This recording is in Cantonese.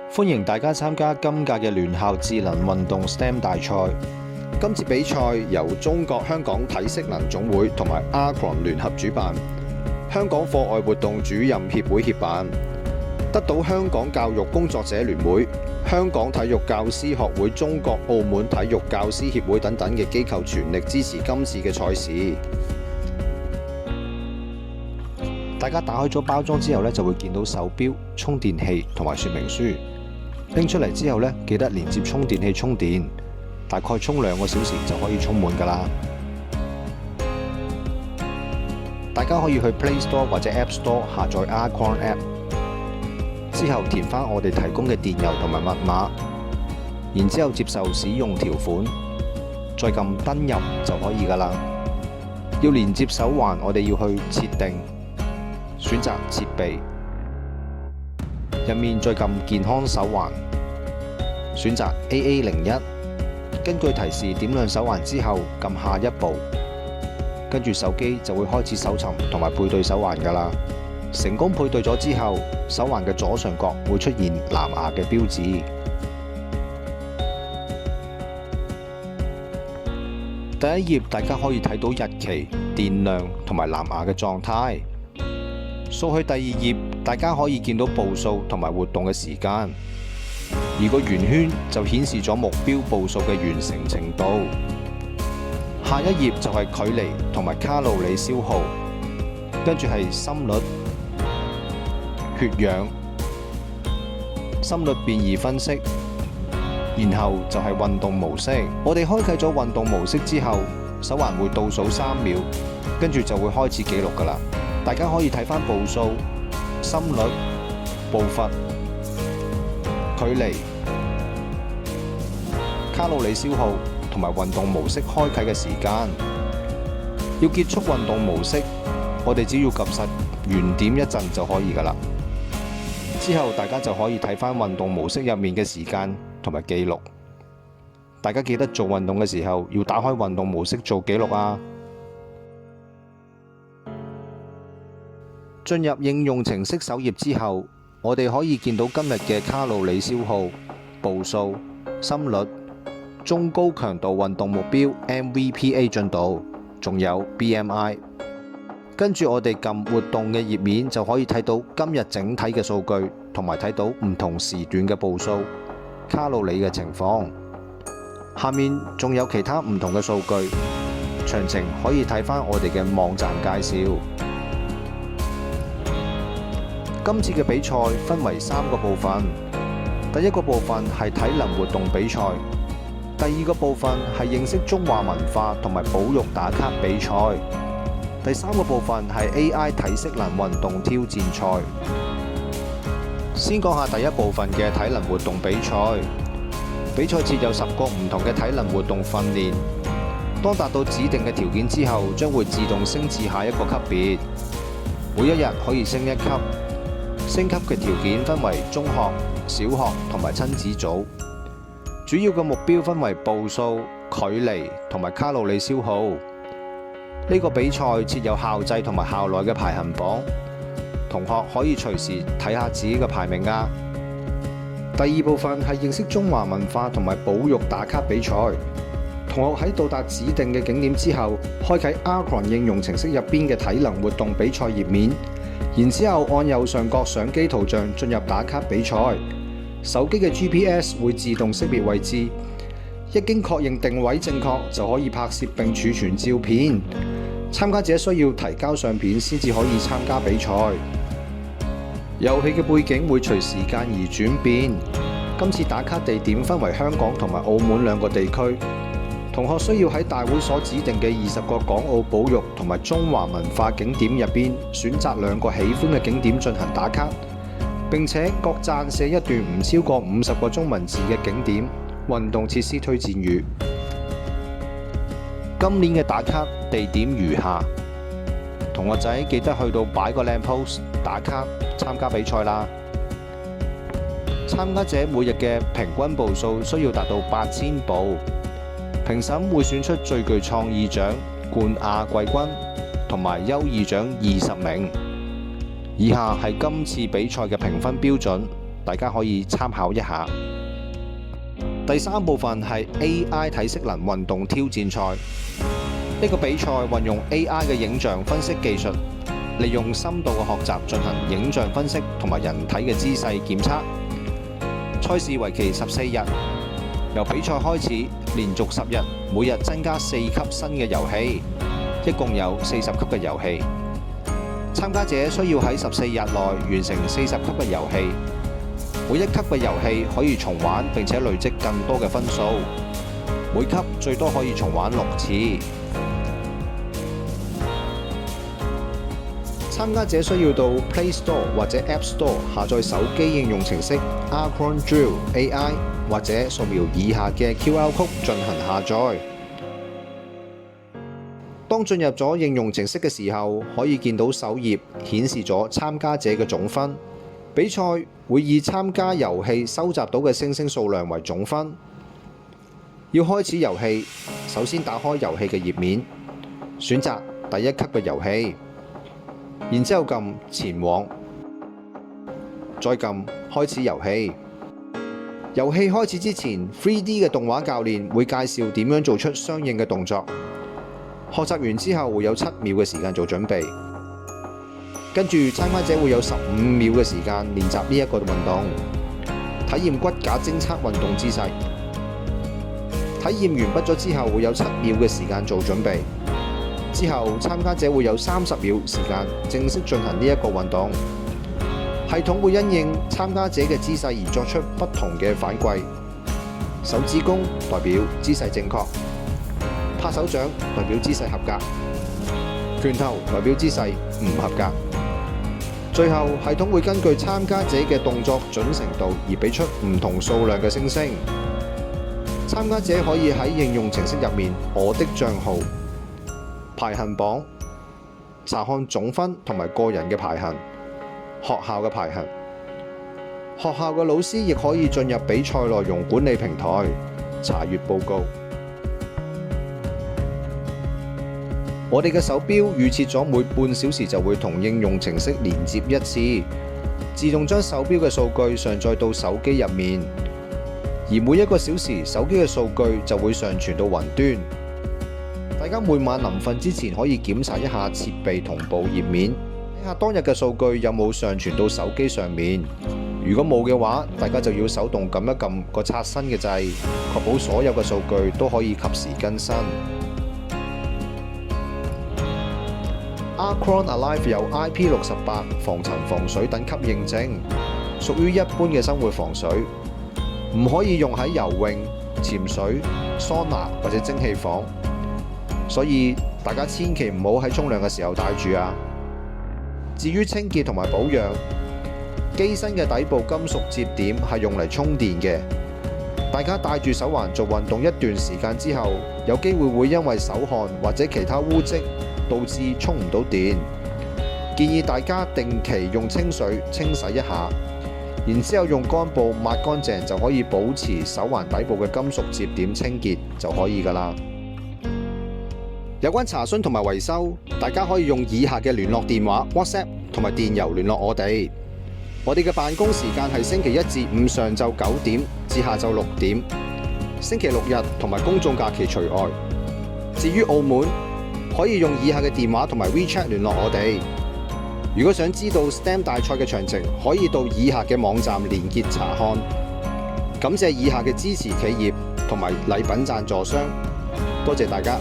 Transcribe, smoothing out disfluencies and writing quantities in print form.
歡迎大家參加今屆嘅聯校智能運動 STEM 大賽。今次比賽由中國香港體適能總會同埋 Acron 聯合主辦，香港課外活動主任協會協辦，得到香港教育工作者聯會、香港體育教師學會、中國澳門體育教師協會等等嘅機構全力支持今次嘅賽事。大家打開咗包裝之後呢，就會見到手錶、充電器同埋說明書。拎出嚟之後呢，記得連接充電器充電，大概充2個小時就可以充滿㗎啦。大家可以去 Play Store 或者 App Store 下載 Acron App， 之後填返我哋提供嘅電郵同埋密碼，然之後接受使用條款，再撳登入就可以㗎啦。要連接手環，我哋要去設定，選擇設備，入面再撳健康手環，選擇 AA01， 根據提示點亮手環之後撳下一步，跟住手機就會開始搜尋同埋配對手環㗎啦。成功配對咗之後，手環嘅左上角會出現藍牙嘅標誌。第一頁大家可以睇到日期、電量同埋藍牙嘅狀態。掃去第二頁，大家可以見到步數同埋活動嘅時間，而個圓圈就顯示咗目標步數嘅完成程度。下一頁就係距離同埋卡路里消耗，跟住係心率、血氧、心率變異分析，然後就係運動模式。我哋開啟咗運動模式之後，手環會倒數3秒，跟住就會開始記錄㗎啦。大家可以睇返步數、心率、步伐、距離、卡路里消耗同埋運動模式開啟嘅時間。要結束運動模式，我哋只要撳實原點一陣就可以㗎啦。之後大家就可以睇返運動模式入面嘅時間同埋記錄。大家記得做運動嘅時候要打開運動模式做記錄啊！進入應用程式首頁之後，我哋可以見到今日嘅卡路里消耗、步數、心率、中高強度運動目標 MVPA 進度，仲有 BMI。跟住我哋撳活動嘅頁面就可以睇到今日整體嘅數據，同埋睇到唔同時段嘅步數、卡路里嘅情況。下面仲有其他唔同嘅數據，詳情可以睇返我哋嘅網站介紹。今次嘅比賽分為3個部分，第一個部分係體能活動比賽，第二個部分係認識中華文化同埋保育打卡比賽，第3個部分係 AI 體適能運動挑戰賽。先講下第一部分嘅體能活動比賽。比賽設有10個唔同嘅體能活動訓練，當達到指定嘅條件之後，將會自動升至下一個級別，每一日可以升1級。升級嘅條件分為中學、小學同埋親子組，主要嘅目標分為步數、距離同埋卡路里消耗。呢個比賽設有校際同埋校內嘅排行榜，同學可以隨時睇下自己嘅排名啊。第二部分係認識中華文化同埋保育打卡比賽，同學喺到達指定嘅景點之後，開啟 Acron 應用程式入邊嘅體能活動比賽頁面，然之後按右上角相機圖像進入打卡比賽。手機嘅 GPS 會自動識別位置，一經確認定位正確，就可以拍攝並儲存照片。參加者需要提交相片先至可以參加比賽。遊戲嘅背景會隨時間而轉變。今次打卡地點分為香港同埋澳門2個地區。同學需要喺大會所指定嘅20個港澳保育同埋中華文化景點入邊，選擇2個喜歡嘅景點進行打卡，並且各撰寫一段唔超過50個中文字嘅景點、運動設施推薦語。今年嘅打卡地點如下，同學仔記得去到擺個靚 pose 打卡參加比賽啦！參加者每日嘅平均步數需要達到8000步。評審會選出最具創意獎、冠亞季軍同埋優異獎20名。以下係今次比賽嘅評分標準。大家可以參考一下。第三部分係 AI 體適能運動挑戰賽。呢個比賽運用 AI 嘅影像分析技術，利用深度嘅學習進行影像分析同埋人體嘅姿勢檢測。賽事為期14日，由比賽開始，連續10日，每日增加4級新嘅遊戲，一共有40級嘅遊戲。參加者需要喺14日內完成40級嘅遊戲，每一級嘅遊戲可以重玩並且累積更多嘅分數，每級最多可以重玩6次。參加者需要到 Play Store 或者 App Store 下載手機應用程式 Acron Drill AI， 或者掃描以下嘅 QR Code 進行下載。當進入咗應用程式嘅時候，可以見到首頁顯示咗參加者嘅總分。比賽會以參加遊戲收集到嘅星星數量為總分。要開始遊戲，首先打開遊戲嘅頁面，選擇第一級嘅遊戲。然之後撳前往，再撳開始遊戲。遊戲開始之前 ，3D 嘅動畫教練會介紹點樣做出相應嘅動作。學習完之後會有7秒嘅時間做準備，跟住參加者會有15秒嘅時間練習呢一個運動，體驗骨架偵測運動姿勢。體驗完畢咗之後會有7秒嘅時間做準備。之後，參加者會有30秒時間正式進行呢一個運動。系統會因應參加者嘅姿勢而作出不同嘅反饋。手指公代表姿勢正確，拍手掌代表姿勢合格，拳頭代表姿勢唔合格。最後，系統會根據參加者嘅動作準程度而俾出唔同數量嘅星星。參加者可以喺應用程式入面我的帳號、排行榜查看總分同埋個人嘅排行、學校嘅排行。學校嘅老師亦可以進入比賽內容管理平台查閱報告。我哋嘅手錶預設咗每半小時就會同應用程式連接一次，自動將手錶嘅數據上載到手機入面，而每1個小時手機嘅數據就會上傳到雲端。大家每晚臨瞓之前可以檢查一下設備同步頁面，睇下當日嘅數據有冇上傳到手機上面。如果冇嘅話，大家就要手動撳一撳個刷新嘅掣，確保所有嘅數據都可以及時更新。Acron Alive 有 IP68 防塵防水等級認證，屬於一般嘅生活防水，唔可以用喺游泳、潛水、桑拿或者蒸氣房。所以大家千祈唔好喺沖涼嘅時候戴住啊！至於清潔同埋保養，機身嘅底部金屬接點係用嚟充電嘅。大家戴住手環做運動一段時間之後，有機會因為手汗或者其他污漬導致充唔到電。建議大家定期用清水清洗一下，然之後用乾布抹乾淨就可以保持手環底部嘅金屬接點清潔就可以㗎啦。有關查詢同埋維修，大家可以用以下嘅聯絡電話、WhatsApp 同埋電郵聯絡我哋。我哋嘅辦公時間係星期1至5上晝9點至下晝6點，星期6日同埋公眾假期除外。至於澳門，可以用以下嘅電話同埋 WeChat 聯絡我哋。如果想知道 STEM 大賽嘅詳情，可以到以下嘅網站連結查看。感謝以下嘅支持企業同埋禮品贊助商，多謝大家。